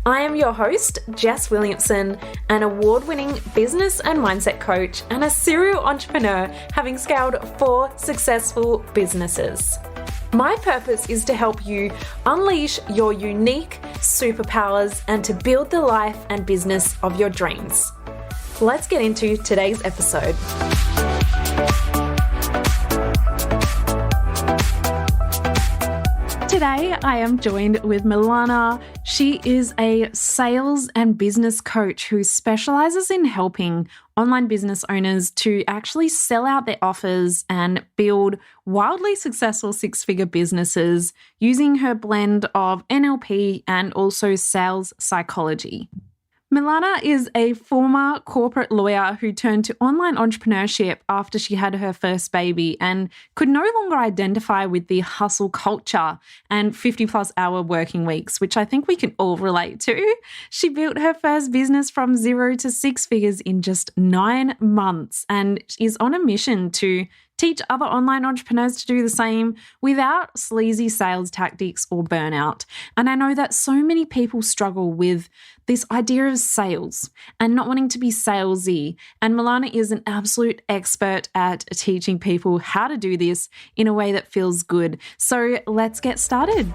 I am your host, Jess Williamson, an award-winning business and mindset coach and a serial entrepreneur having scaled 4 successful businesses. My purpose is to help you unleash your unique superpowers and to build the life and business of your dreams. Let's get into today's episode. Today, I am joined with Milana. She is a sales and business coach who specialises in helping online business owners to actually sell out their offers and build wildly successful 6-figure businesses using her blend of NLP and also sales psychology. Milana is a former corporate lawyer who turned to online entrepreneurship after she had her first baby and could no longer identify with the hustle culture and 50-plus hour working weeks, which I think we can all relate to. She built her first business from 0 to 6 figures in just 9 months and is on a mission to teach other online entrepreneurs to do the same without sleazy sales tactics or burnout. And I know that so many people struggle with this idea of sales and not wanting to be salesy. And Milana is an absolute expert at teaching people how to do this in a way that feels good. So let's get started.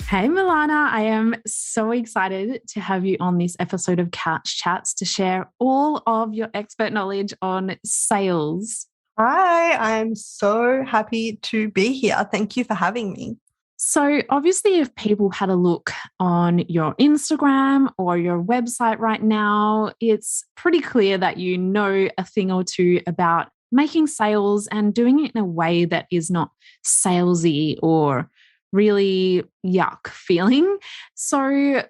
Hey Milana, I am so excited to have you on this episode of Couch Chats to share all of your expert knowledge on sales. Hi, I'm so happy to be here. Thank you for having me. So obviously if people had a look on your Instagram or your website right now, it's pretty clear that you know a thing or two about making sales and doing it in a way that is not salesy or really yuck feeling. So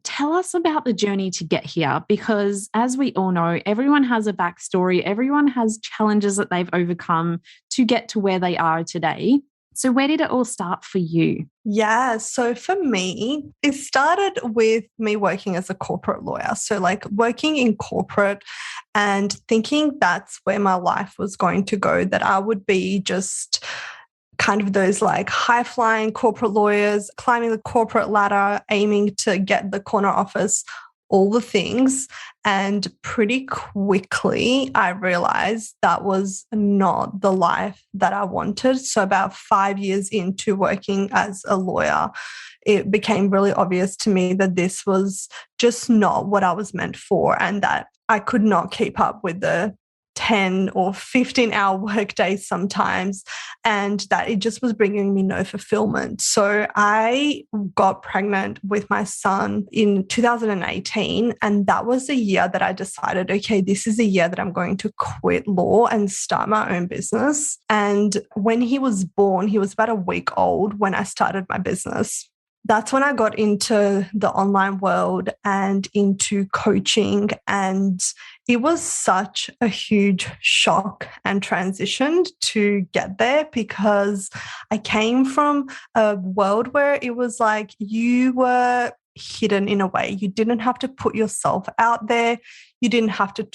tell us about the journey to get here, because as we all know, everyone has a backstory, everyone has challenges that they've overcome to get to where they are today. So where did it all start for you? Yeah, so for me, it started with me working as a corporate lawyer. So like working in corporate and thinking that's where my life was going to go, that I would be just kind of those like high-flying corporate lawyers, climbing the corporate ladder, aiming to get the corner office, all the things. And pretty quickly, I realized that was not the life that I wanted. So about 5 years into working as a lawyer, it became really obvious to me that this was just not what I was meant for and that I could not keep up with the 10 or 15-hour workdays sometimes, and that it just was bringing me no fulfillment. So I got pregnant with my son in 2018, and that was the year that I decided, okay, this is the year that I'm going to quit law and start my own business. And when he was born, he was about a week old when I started my business. That's when I got into the online world and into coaching. And it was such a huge shock and transition to get there, because I came from a world where it was like you were hidden in a way. You didn't have to put yourself out there. You didn't have to,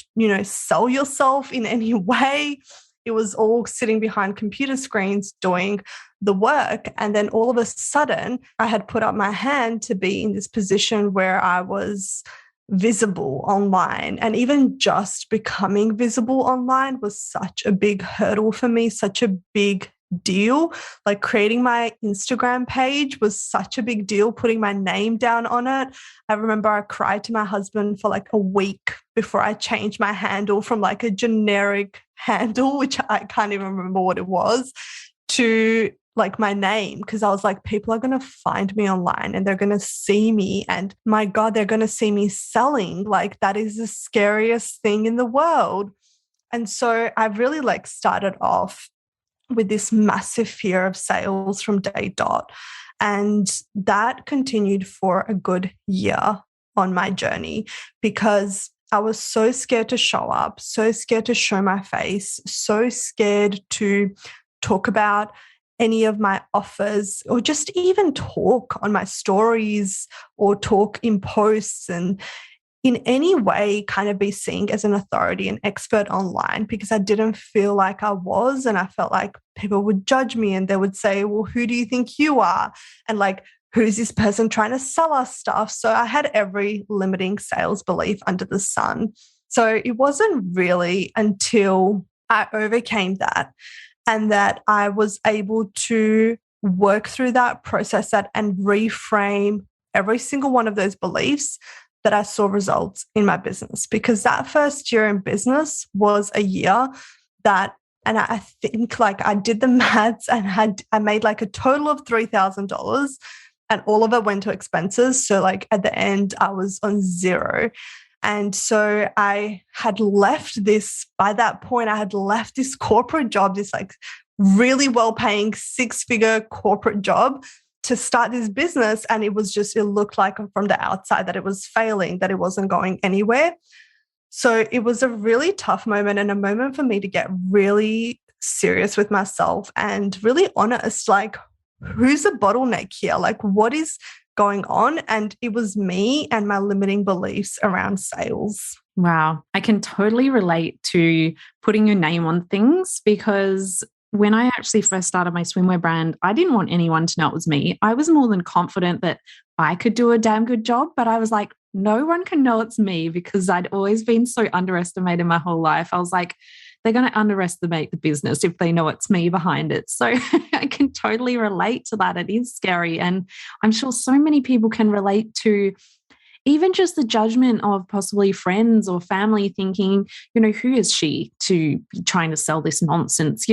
sell yourself in any way. It was all sitting behind computer screens doing the work. And then all of a sudden, I had put up my hand to be in this position where I was visible online. And even just becoming visible online was such a big hurdle for me, such a big deal. Like creating my Instagram page was such a big deal, putting my name down on it. I remember I cried to my husband for like a week before I changed my handle from like a generic handle, which I can't even remember what it was, to like my name, because I was like, people are going to find me online and they're going to see me, and my God, they're going to see me selling. Like that is the scariest thing in the world. And so I really like started off with this massive fear of sales from day dot. And that continued for a good year on my journey, because I was so scared to show up, so scared to show my face, so scared to talk about any of my offers or just even talk on my stories or talk in posts and in any way kind of be seen as an authority, an expert online, because I didn't feel like I was. And I felt like people would judge me and they would say, well, who do you think you are? And like who's this person trying to sell us stuff? So I had every limiting sales belief under the sun. So it wasn't really until I overcame that and that I was able to work through that, process that, and reframe every single one of those beliefs that I saw results in my business. Because that first year in business was a year that, and I think like I did the maths and I made like a total of $3,000 and all of it went to expenses. So like at the end, I was on zero. And so I had left this, by that point, I had left this corporate job, this like really well-paying 6-figure corporate job to start this business. And it looked like from the outside that it was failing, that it wasn't going anywhere. So it was a really tough moment and a moment for me to get really serious with myself and really honest, like, who's the bottleneck here? Like, what is going on? And it was me and my limiting beliefs around sales. Wow. I can totally relate to putting your name on things, because when I actually first started my swimwear brand, I didn't want anyone to know it was me. I was more than confident that I could do a damn good job, but I was like, no one can know it's me, because I'd always been so underestimated my whole life. I was like, they're going to underestimate the business if they know it's me behind it. So I can totally relate to that. It is scary. And I'm sure so many people can relate to even just the judgment of possibly friends or family thinking, who is she to be trying to sell this nonsense,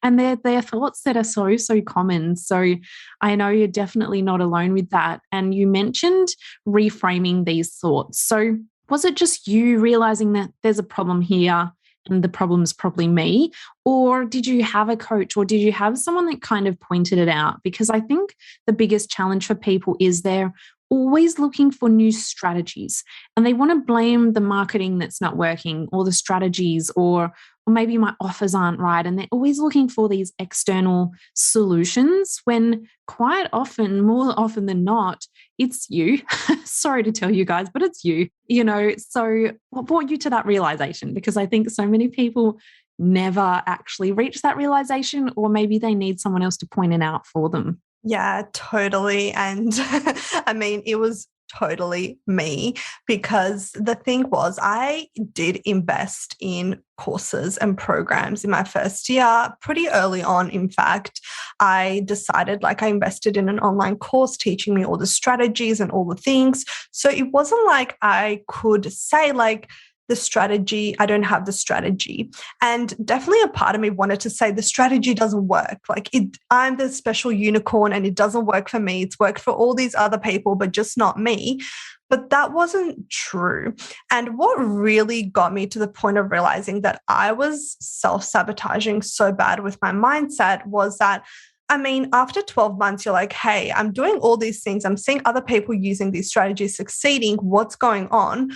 and their thoughts that are so, so common. So I know you're definitely not alone with that. And you mentioned reframing these thoughts. So was it just you realizing that there's a problem here and the problem's probably me? Or did you have a coach, or did you have someone that kind of pointed it out? Because I think the biggest challenge for people is they're always looking for new strategies and they want to blame the marketing that's not working or the strategies, or maybe my offers aren't right. And they're always looking for these external solutions when quite often, more often than not, it's you. Sorry to tell you guys, but it's you, So what brought you to that realization? Because I think so many people never actually reach that realization, or maybe they need someone else to point it out for them. Yeah, totally. And I mean, it was totally me, because the thing was, I did invest in courses and programs in my first year pretty early on. In fact, I decided, I invested in an online course teaching me all the strategies and all the things. So it wasn't like I could say the strategy, I don't have the strategy. And definitely a part of me wanted to say the strategy doesn't work. I'm the special unicorn and it doesn't work for me. It's worked for all these other people, but just not me. But that wasn't true. And what really got me to the point of realizing that I was self-sabotaging so bad with my mindset was that, after 12 months, you're like, hey, I'm doing all these things. I'm seeing other people using these strategies succeeding. What's going on?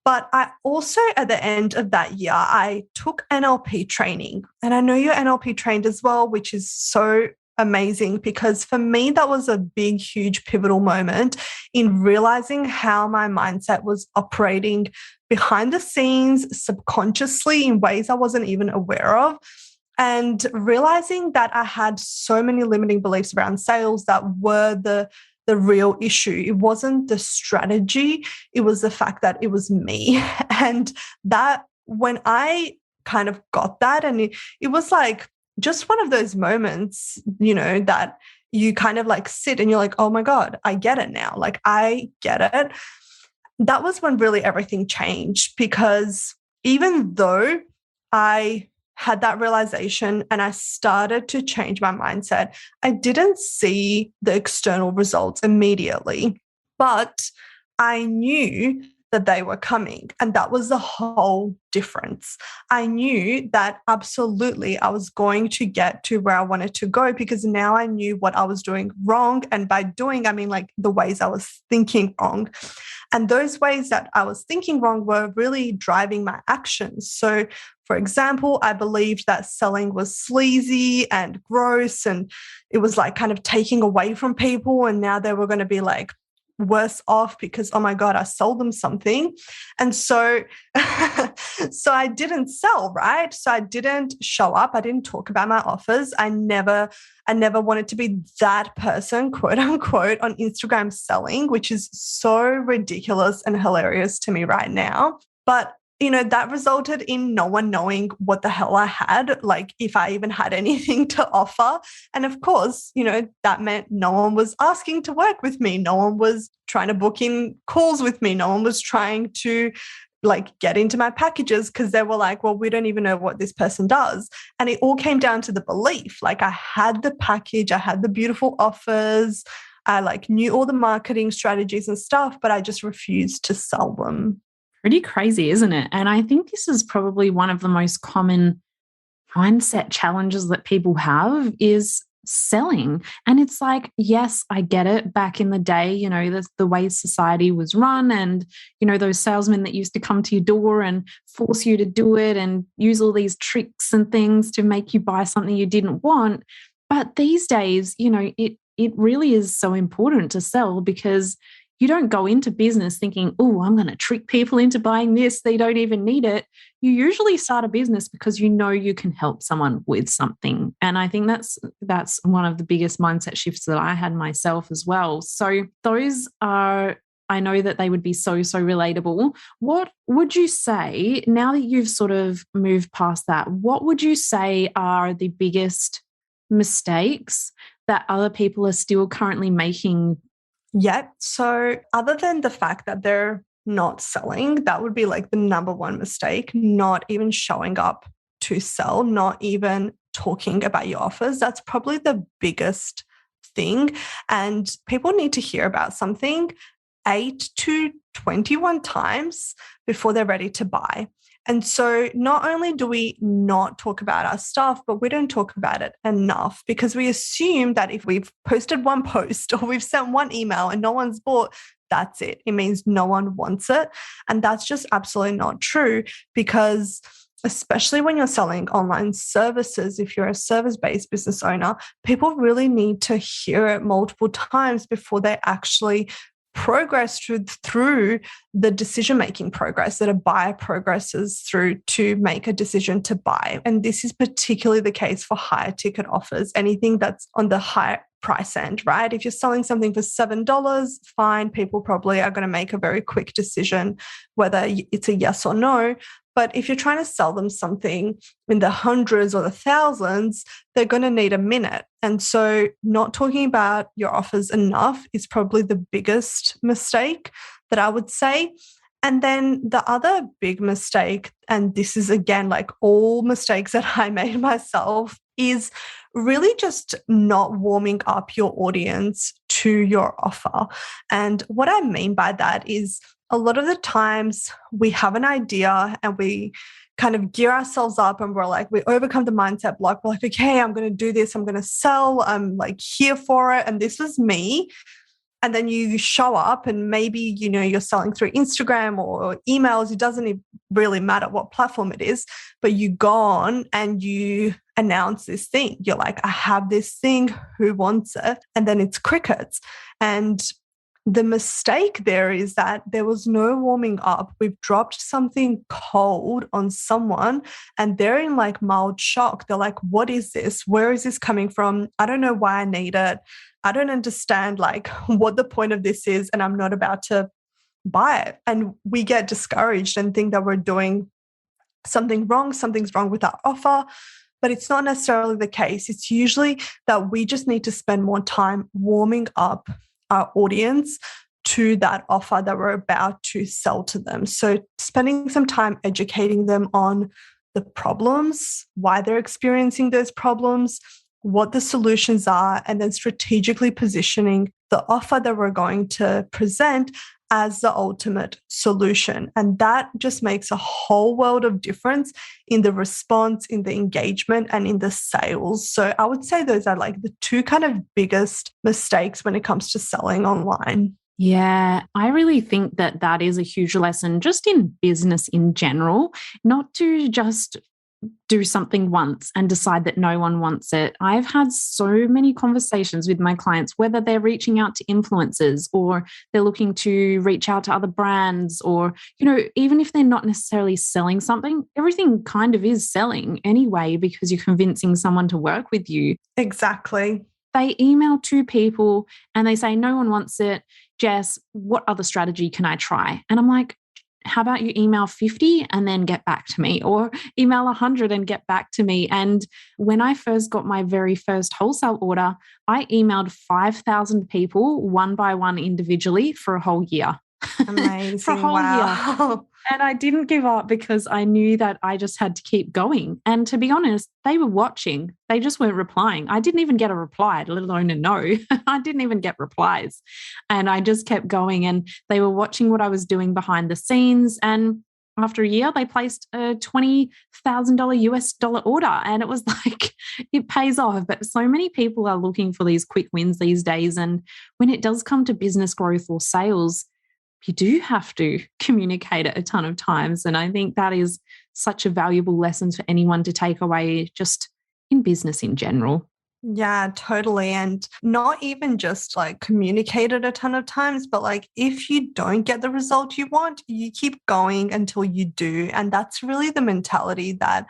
But I also, at the end of that year, I took Nlp training. And I know you're Nlp trained as well, which is so amazing, because for me, that was a big, huge pivotal moment in realizing how my mindset was operating behind the scenes subconsciously in ways I wasn't even aware of. And realizing that I had so many limiting beliefs around sales that were the real issue. It wasn't the strategy. It was the fact that it was me. And that when I kind of got that, and it was just one of those moments, that you kind of sit and you're like, oh my God, I get it now. I get it. That was when really everything changed, because even though I had that realization and I started to change my mindset, I didn't see the external results immediately, but I knew that they were coming. And that was the whole difference. I knew that absolutely I was going to get to where I wanted to go, because now I knew what I was doing wrong. And by doing, I mean the ways I was thinking wrong. And those ways that I was thinking wrong were really driving my actions. So, for example, I believed that selling was sleazy and gross, and it was kind of taking away from people. And now they were going to be worse off because, oh my God, I sold them something. And so, so I didn't sell, right? So I didn't show up. I didn't talk about my offers. I never wanted to be that person, quote unquote, on Instagram selling, which is so ridiculous and hilarious to me right now. But that resulted in no one knowing what the hell I had, like if I even had anything to offer. And of course, that meant no one was asking to work with me. No one was trying to book in calls with me. No one was trying to get into my packages because they were like, well, we don't even know what this person does. And it all came down to the belief. I had the package, I had the beautiful offers, I knew all the marketing strategies and stuff, but I just refused to sell them. Pretty crazy, isn't it? And I think this is probably one of the most common mindset challenges that people have is selling. And it's like, yes, I get it. Back in the day, the way society was run and, those salesmen that used to come to your door and force you to do it and use all these tricks and things to make you buy something you didn't want. But these days, it really is so important to sell because you don't go into business thinking, oh, I'm going to trick people into buying this. They don't even need it. You usually start a business because you can help someone with something. And I think that's one of the biggest mindset shifts that I had myself as well. So those are, I know that they would be so, so relatable. What would you say, now that you've sort of moved past that, what would you say are the biggest mistakes that other people are still currently making? Yeah. So other than the fact that they're not selling, that would be the number one mistake, not even showing up to sell, not even talking about your offers. That's probably the biggest thing. And people need to hear about something 8 to 21 times before they're ready to buy. And so not only do we not talk about our stuff, but we don't talk about it enough because we assume that if we've posted one post or we've sent one email and no one's bought, that's it. It means no one wants it. And that's just absolutely not true because especially when you're selling online services, if you're a service-based business owner, people really need to hear it multiple times before they actually progress through the decision-making progress that a buyer progresses through to make a decision to buy. And this is particularly the case for higher ticket offers, anything that's on the high price end, right? If you're selling something for $7, fine, people probably are going to make a very quick decision whether it's a yes or no. But if you're trying to sell them something in the hundreds or the thousands, they're going to need a minute. And so not talking about your offers enough is probably the biggest mistake that I would say. And then the other big mistake, and this is again all mistakes that I made myself, is really just not warming up your audience to your offer. And what I mean by that is a lot of the times we have an idea and we kind of gear ourselves up and we overcome the mindset block. We're like, okay, I'm going to do this. I'm going to sell. I'm here for it. And this was me. And then you show up and maybe, you're selling through Instagram or emails. It doesn't really matter what platform it is, but you go on and you announce this thing. You're like, I have this thing. Who wants it? And then it's crickets. And the mistake there is that there was no warming up. We've dropped something cold on someone and they're in mild shock. They're like, what is this? Where is this coming from? I don't know why I need it. I don't understand what the point of this is and I'm not about to buy it. And we get discouraged and think that we're doing something's wrong with our offer. But it's not necessarily the case. It's usually that we just need to spend more time warming up our audience to that offer that we're about to sell to them. So spending some time educating them on the problems, why they're experiencing those problems, what the solutions are, and then strategically positioning the offer that we're going to present as the ultimate solution. And that just makes a whole world of difference in the response, in the engagement, and in the sales. So I would say those are the two kind of biggest mistakes when it comes to selling online. Yeah, I really think that is a huge lesson just in business in general, not to just do something once and decide that no one wants it. I've had so many conversations with my clients, whether they're reaching out to influencers or they're looking to reach out to other brands, or, even if they're not necessarily selling something, everything kind of is selling anyway because you're convincing someone to work with you. Exactly. They email 2 people and they say, no one wants it. Jess, what other strategy can I try? And I'm like, how about you email 50 and then get back to me, or email 100 and get back to me? And when I first got my very first wholesale order, I emailed 5,000 people one by one individually for a whole year. Amazing. For a whole year. And I didn't give up because I knew that I just had to keep going. And to be honest, they were watching. They just weren't replying. I didn't even get a reply, let alone a no. I didn't even get replies. And I just kept going. And they were watching what I was doing behind the scenes. And after a year, they placed a $20,000 US dollar order. And it was like, it pays off. But so many people are looking for these quick wins these days. And when it does come to business growth or sales, you do have to communicate it a ton of times. And I think that is such a valuable lesson for anyone to take away just in business in general. Yeah, totally. And not even just like communicate it a ton of times, but like if you don't get the result you want, you keep going until you do. And that's really the mentality that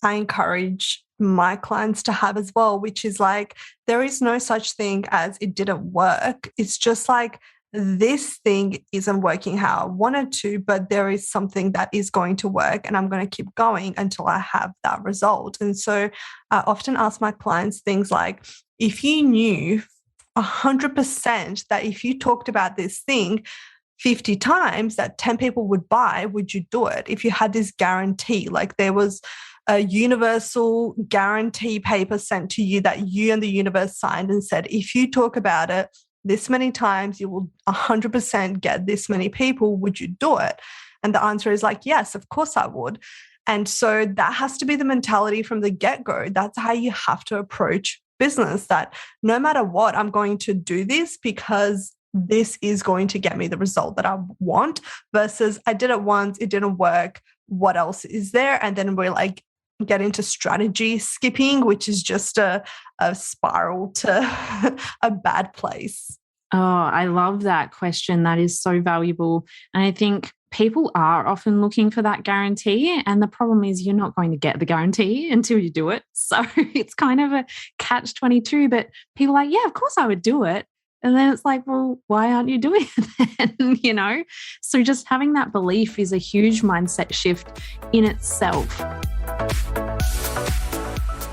I encourage my clients to have as well, which is like, there is no such thing as it didn't work. It's just like, this thing isn't working how I wanted to, but there is something that is going to work and I'm going to keep going until I have that result. And so I often ask my clients things like, if you knew 100% that if you talked about this thing 50 times that 10 people would buy, would you do it? If you had this guarantee, like there was a universal guarantee paper sent to you that you and the universe signed and said, if you talk about it this many times, you will 100% get this many people, would you do it? And the answer is like, yes, of course I would. And so that has to be the mentality from the get-go. That's how you have to approach business, that no matter what, I'm going to do this because this is going to get me the result that I want, versus I did it once, it didn't work. What else is there? And then we're like, get into strategy skipping, which is just a spiral to a bad place. Oh, I love that question. That is so valuable. And I think people are often looking for that guarantee. And the problem is you're not going to get the guarantee until you do it. So it's kind of a catch-22, but people are like, yeah, of course I would do it. And then it's like, well, why aren't you doing it then? So just having that belief is a huge mindset shift in itself.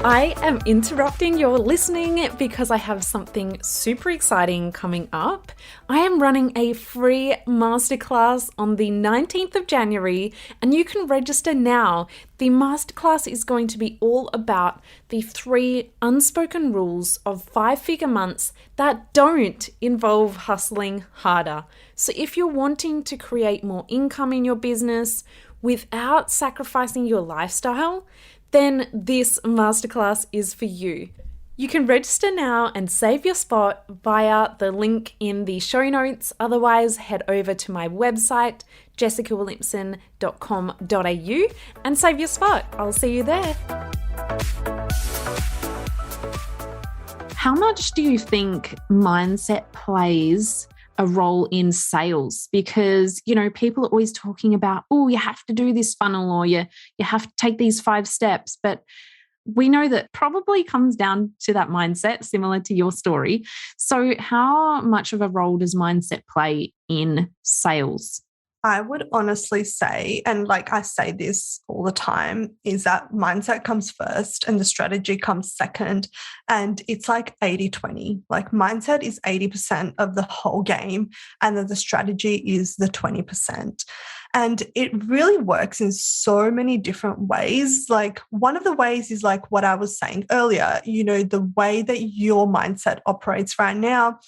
I am interrupting your listening because I have something super exciting coming up. I am running a free masterclass on the 19th of January, and you can register now. The masterclass is going to be all about the 3 unspoken rules of 5-figure months that don't involve hustling harder. So if you're wanting to create more income in your business without sacrificing your lifestyle, then this masterclass is for you. You can register now and save your spot via the link in the show notes. Otherwise, head over to my website, jessicawilliamson.com.au, and save your spot. I'll see you there. How much do you think mindset plays a role in sales? Because, people are always talking about, oh, you have to do this funnel, or you have to take these 5 steps. But we know that probably comes down to that mindset, similar to your story. So how much of a role does mindset play in sales? I would honestly say, and like I say this all the time, is that mindset comes first and the strategy comes second. And it's like 80-20. Like mindset is 80% of the whole game, and then the strategy is the 20%. And it really works in so many different ways. Like one of the ways is like what I was saying earlier, the way that your mindset operates right now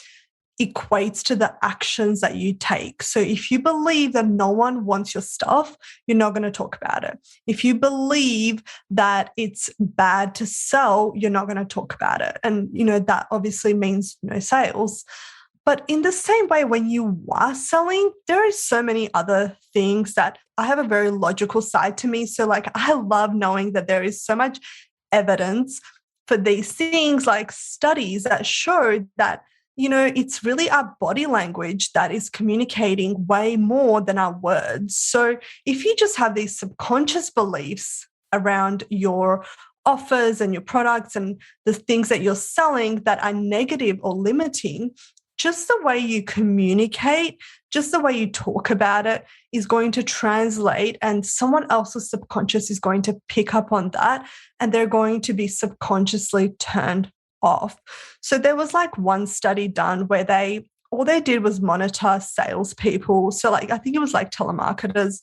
equates to the actions that you take. So if you believe that no one wants your stuff, you're not going to talk about it. If you believe that it's bad to sell, you're not going to talk about it. And, that obviously means no sales. But in the same way, when you are selling, there are so many other things that I have a very logical side to me. So like, I love knowing that there is so much evidence for these things, like studies that show that, it's really our body language that is communicating way more than our words. So if you just have these subconscious beliefs around your offers and your products and the things that you're selling that are negative or limiting, just the way you communicate, just the way you talk about it is going to translate, and someone else's subconscious is going to pick up on that, and they're going to be subconsciously turned off. So there was like one study done where all they did was monitor salespeople. So like, I think it was like telemarketers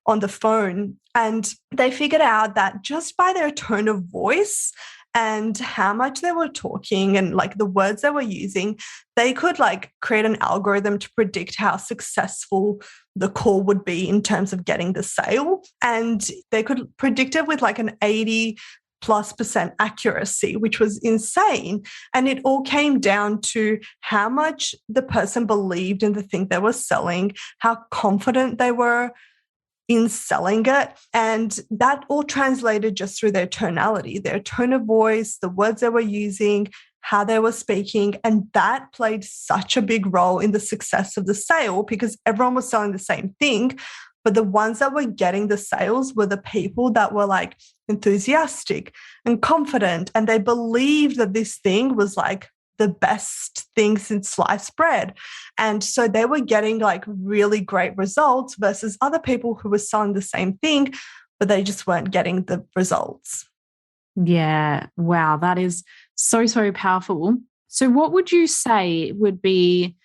on the phone, and they figured out that just by their tone of voice and how much they were talking and like the words they were using, they could like create an algorithm to predict how successful the call would be in terms of getting the sale. And they could predict it with like an 80+% accuracy, which was insane. And it all came down to how much the person believed in the thing they were selling, how confident they were in selling it. And that all translated just through their tonality, their tone of voice, the words they were using, how they were speaking. And that played such a big role in the success of the sale, because everyone was selling the same thing. But the ones that were getting the sales were the people that were like enthusiastic and confident. And they believed that this thing was like the best thing since sliced bread. And so they were getting like really great results versus other people who were selling the same thing, but they just weren't getting the results. Yeah. Wow. That is so, so powerful. So what would you say would be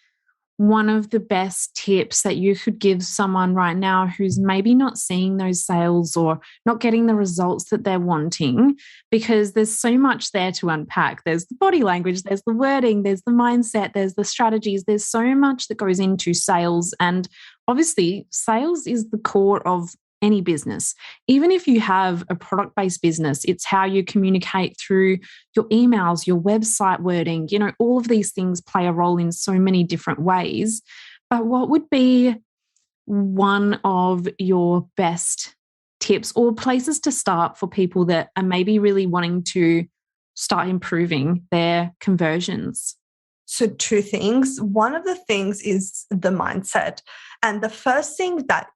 one of the best tips that you could give someone right now who's maybe not seeing those sales or not getting the results that they're wanting? Because there's so much there to unpack. There's the body language, there's the wording, there's the mindset, there's the strategies. There's so much that goes into sales. And obviously, sales is the core of any business. Even if you have a product-based business, it's how you communicate through your emails, your website wording, all of these things play a role in so many different ways. But what would be one of your best tips or places to start for people that are maybe really wanting to start improving their conversions? So two things. One of the things is the mindset. And the first thing that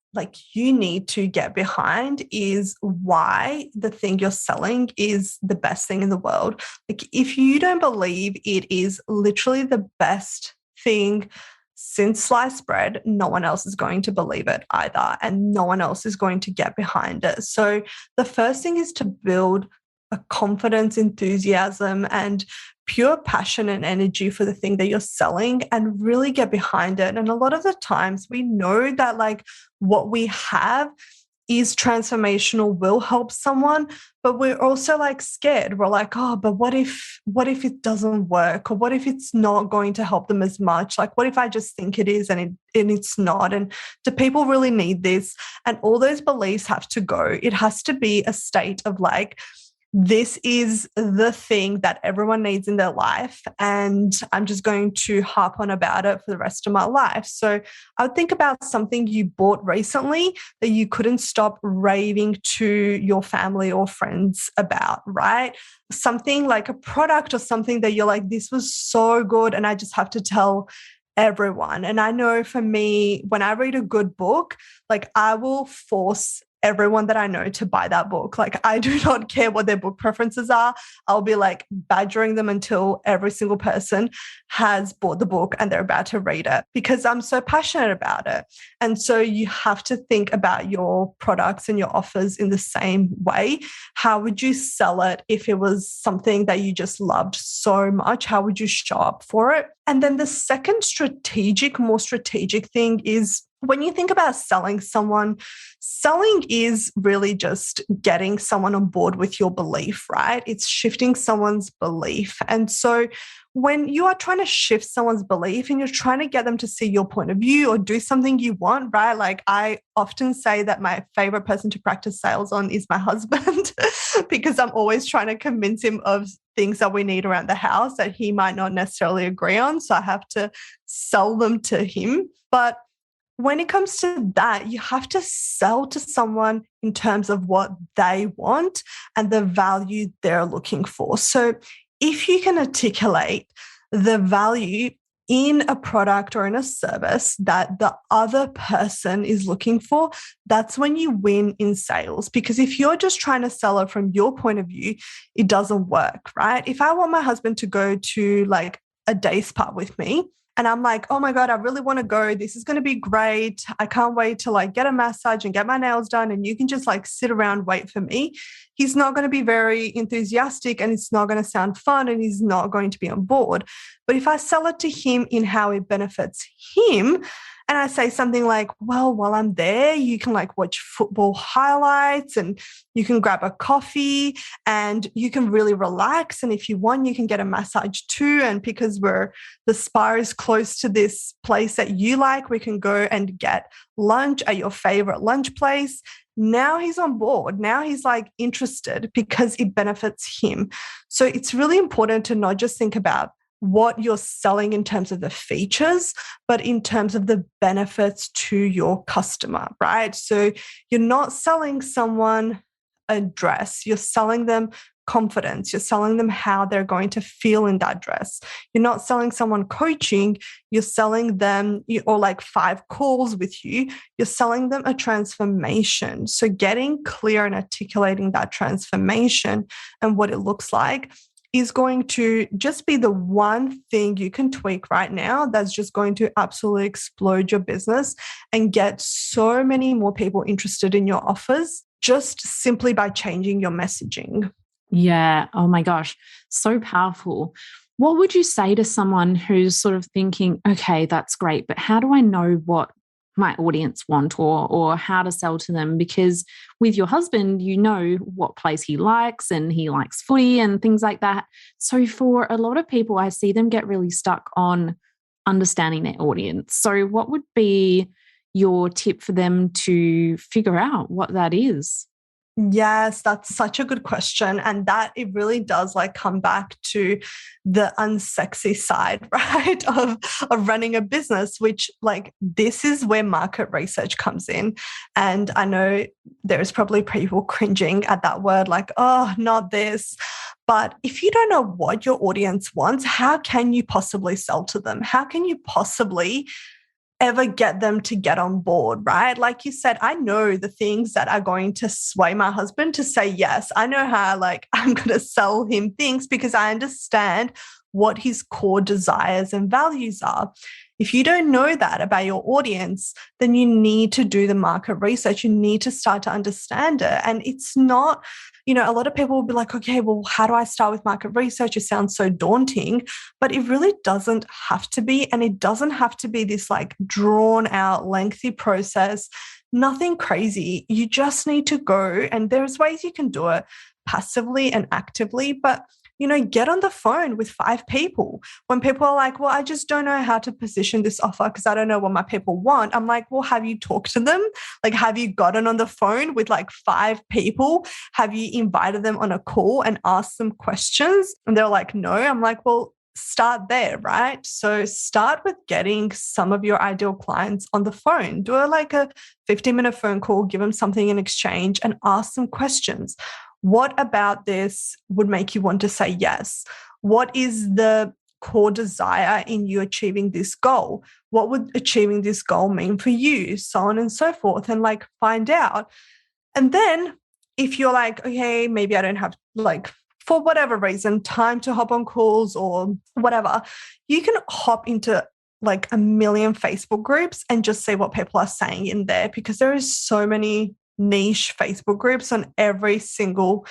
you need to get behind is why the thing you're selling is the best thing in the world. Like if you don't believe it is literally the best thing since sliced bread, no one else is going to believe it either. And no one else is going to get behind it. So the first thing is to build a confidence, enthusiasm, and pure passion and energy for the thing that you're selling and really get behind it. And a lot of the times we know that what we have is transformational, will help someone, but we're also scared. We're like, oh, but what if it doesn't work? Or what if it's not going to help them as much? What if I just think it is and it's not? And do people really need this? And all those beliefs have to go. It has to be a state of this is the thing that everyone needs in their life, and I'm just going to harp on about it for the rest of my life. So I would think about something you bought recently that you couldn't stop raving to your family or friends about, right? Something like a product or something that you're like, this was so good and I just have to tell everyone. And I know for me, when I read a good book, I will force everyone that I know to buy that book. I do not care what their book preferences are. I'll be badgering them until every single person has bought the book and they're about to read it, because I'm so passionate about it. And so you have to think about your products and your offers in the same way. How would you sell it if it was something that you just loved so much? How would you show up for it? And then the second more strategic thing is, when you think about selling someone, selling is really just getting someone on board with your belief, right? It's shifting someone's belief. And so when you are trying to shift someone's belief and you're trying to get them to see your point of view or do something you want, right? I often say that my favorite person to practice sales on is my husband because I'm always trying to convince him of things that we need around the house that he might not necessarily agree on. So I have to sell them to him. But when it comes to that, you have to sell to someone in terms of what they want and the value they're looking for. So if you can articulate the value in a product or in a service that the other person is looking for, that's when you win in sales. Because if you're just trying to sell it from your point of view, it doesn't work, right? If I want my husband to go to like a day spa with me, and I'm like, oh my God, I really want to go. This is going to be great. I can't wait to like get a massage and get my nails done. And you can just like sit around, wait for me. He's not going to be very enthusiastic and it's not going to sound fun and he's not going to be on board. But if I sell it to him in how it benefits him, and I say something like, well, while I'm there, you can like watch football highlights and you can grab a coffee and you can really relax. And if you want, you can get a massage too. And because the spa is close to this place that you like, we can go and get lunch at your favorite lunch place. Now he's on board. Now he's like interested because it benefits him. So it's really important to not just think about what you're selling in terms of the features, but in terms of the benefits to your customer, right? So you're not selling someone a dress, you're selling them confidence, you're selling them how they're going to feel in that dress. You're not selling someone coaching, you're selling them, or like 5 calls with you, you're selling them a transformation. So getting clear and articulating that transformation and what it looks like is going to just be the one thing you can tweak right now that's just going to absolutely explode your business and get so many more people interested in your offers just simply by changing your messaging. Yeah. Oh my gosh. So powerful. What would you say to someone who's sort of thinking, okay, that's great, but how do I know what my audience want or how to sell to them? Because with your husband, you know what place he likes and he likes footy and things like that. So for a lot of people, I see them get really stuck on understanding their audience. So what would be your tip for them to figure out what that is? Yes, that's such a good question. And that it really does like come back to the unsexy side, right? Of running a business, which like this is where market research comes in. And I know there's probably people cringing at that word, like, oh, not this. But if you don't know what your audience wants, how can you possibly sell to them? How can you possibly ever get them to get on board, right? Like you said, I know the things that are going to sway my husband to say yes. I know how like I'm going to sell him things because I understand what his core desires and values are. If you don't know that about your audience, then you need to do the market research. You need to start to understand it. And it's not, a lot of people will be like, okay, well, how do I start with market research? It sounds so daunting, but it really doesn't have to be. And it doesn't have to be this like drawn out, lengthy process, nothing crazy. You just need to go, and there's ways you can do it passively and actively, but get on the phone with 5 people. When people are like, well, I just don't know how to position this offer because I don't know what my people want. I'm like, well, have you talked to them? Like, have you gotten on the phone with like 5 people? Have you invited them on a call and asked them questions? And they're like, no. I'm like, well, start there, right? So start with getting some of your ideal clients on the phone. Do a 15-minute phone call, give them something in exchange and ask them questions. What about this would make you want to say yes? What is the core desire in you achieving this goal? What would achieving this goal mean for you? So on and so forth, and like find out. And then if you're like, okay, maybe I don't have for whatever reason, time to hop on calls or whatever, you can hop into like a million Facebook groups and just see what people are saying in there, because there is so many niche Facebook groups on every single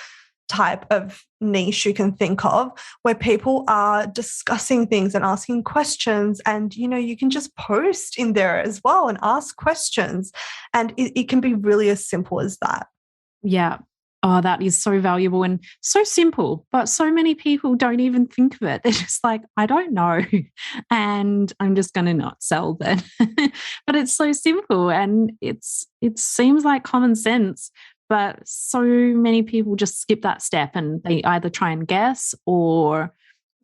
type of niche you can think of, where people are discussing things and asking questions. And, you can just post in there as well and ask questions. And it can be really as simple as that. Yeah. Oh, that is so valuable and so simple, but so many people don't even think of it. They're just like, I don't know, and I'm just going to not sell then. But it's so simple, and it seems like common sense. But so many people just skip that step and they either try and guess or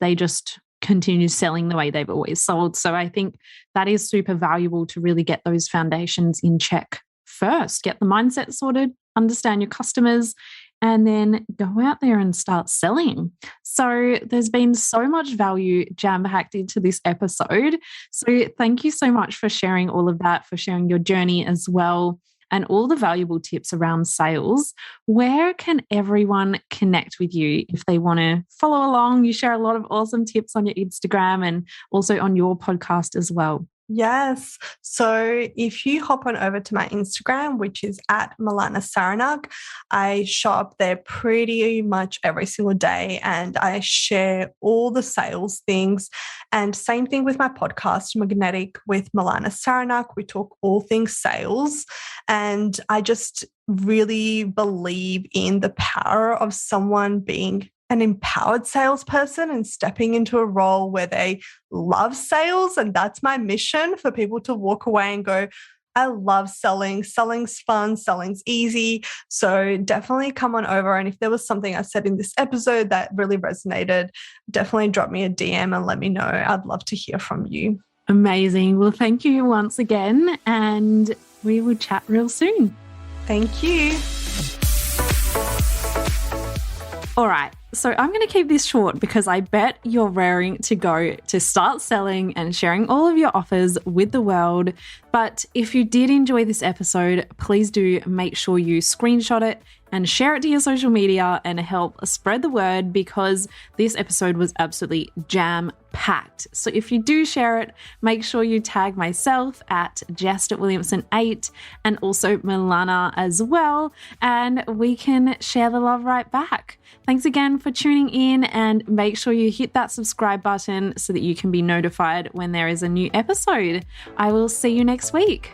they just continue selling the way they've always sold. So I think that is super valuable to really get those foundations in check first. Get the mindset sorted, understand your customers, and then go out there and start selling. So there's been so much value jam-packed into this episode. So thank you so much for sharing all of that, for sharing your journey as well, and all the valuable tips around sales. Where can everyone connect with you if they want to follow along? You share a lot of awesome tips on your Instagram and also on your podcast as well. Yes. So if you hop on over to my Instagram, which is at Milana Sarenac, I show up there pretty much every single day and I share all the sales things. And same thing with my podcast, Magnetic with Milana Sarenac. We talk all things sales. And I just really believe in the power of someone being an empowered salesperson and stepping into a role where they love sales. And that's my mission, for people to walk away and go, I love selling. Selling's fun. Selling's easy. So definitely come on over. And if there was something I said in this episode that really resonated, definitely drop me a DM and let me know. I'd love to hear from you. Amazing. Well, thank you once again. And we will chat real soon. Thank you. All right. So I'm going to keep this short because I bet you're raring to go to start selling and sharing all of your offers with the world. But if you did enjoy this episode, please do make sure you screenshot it and share it to your social media and help spread the word, because this episode was absolutely jam-packed. So if you do share it, make sure you tag myself at Jess Williamson 8 and also Milana as well, and we can share the love right back. Thanks again for tuning in, and make sure you hit that subscribe button so that you can be notified when there is a new episode. I will see you next week.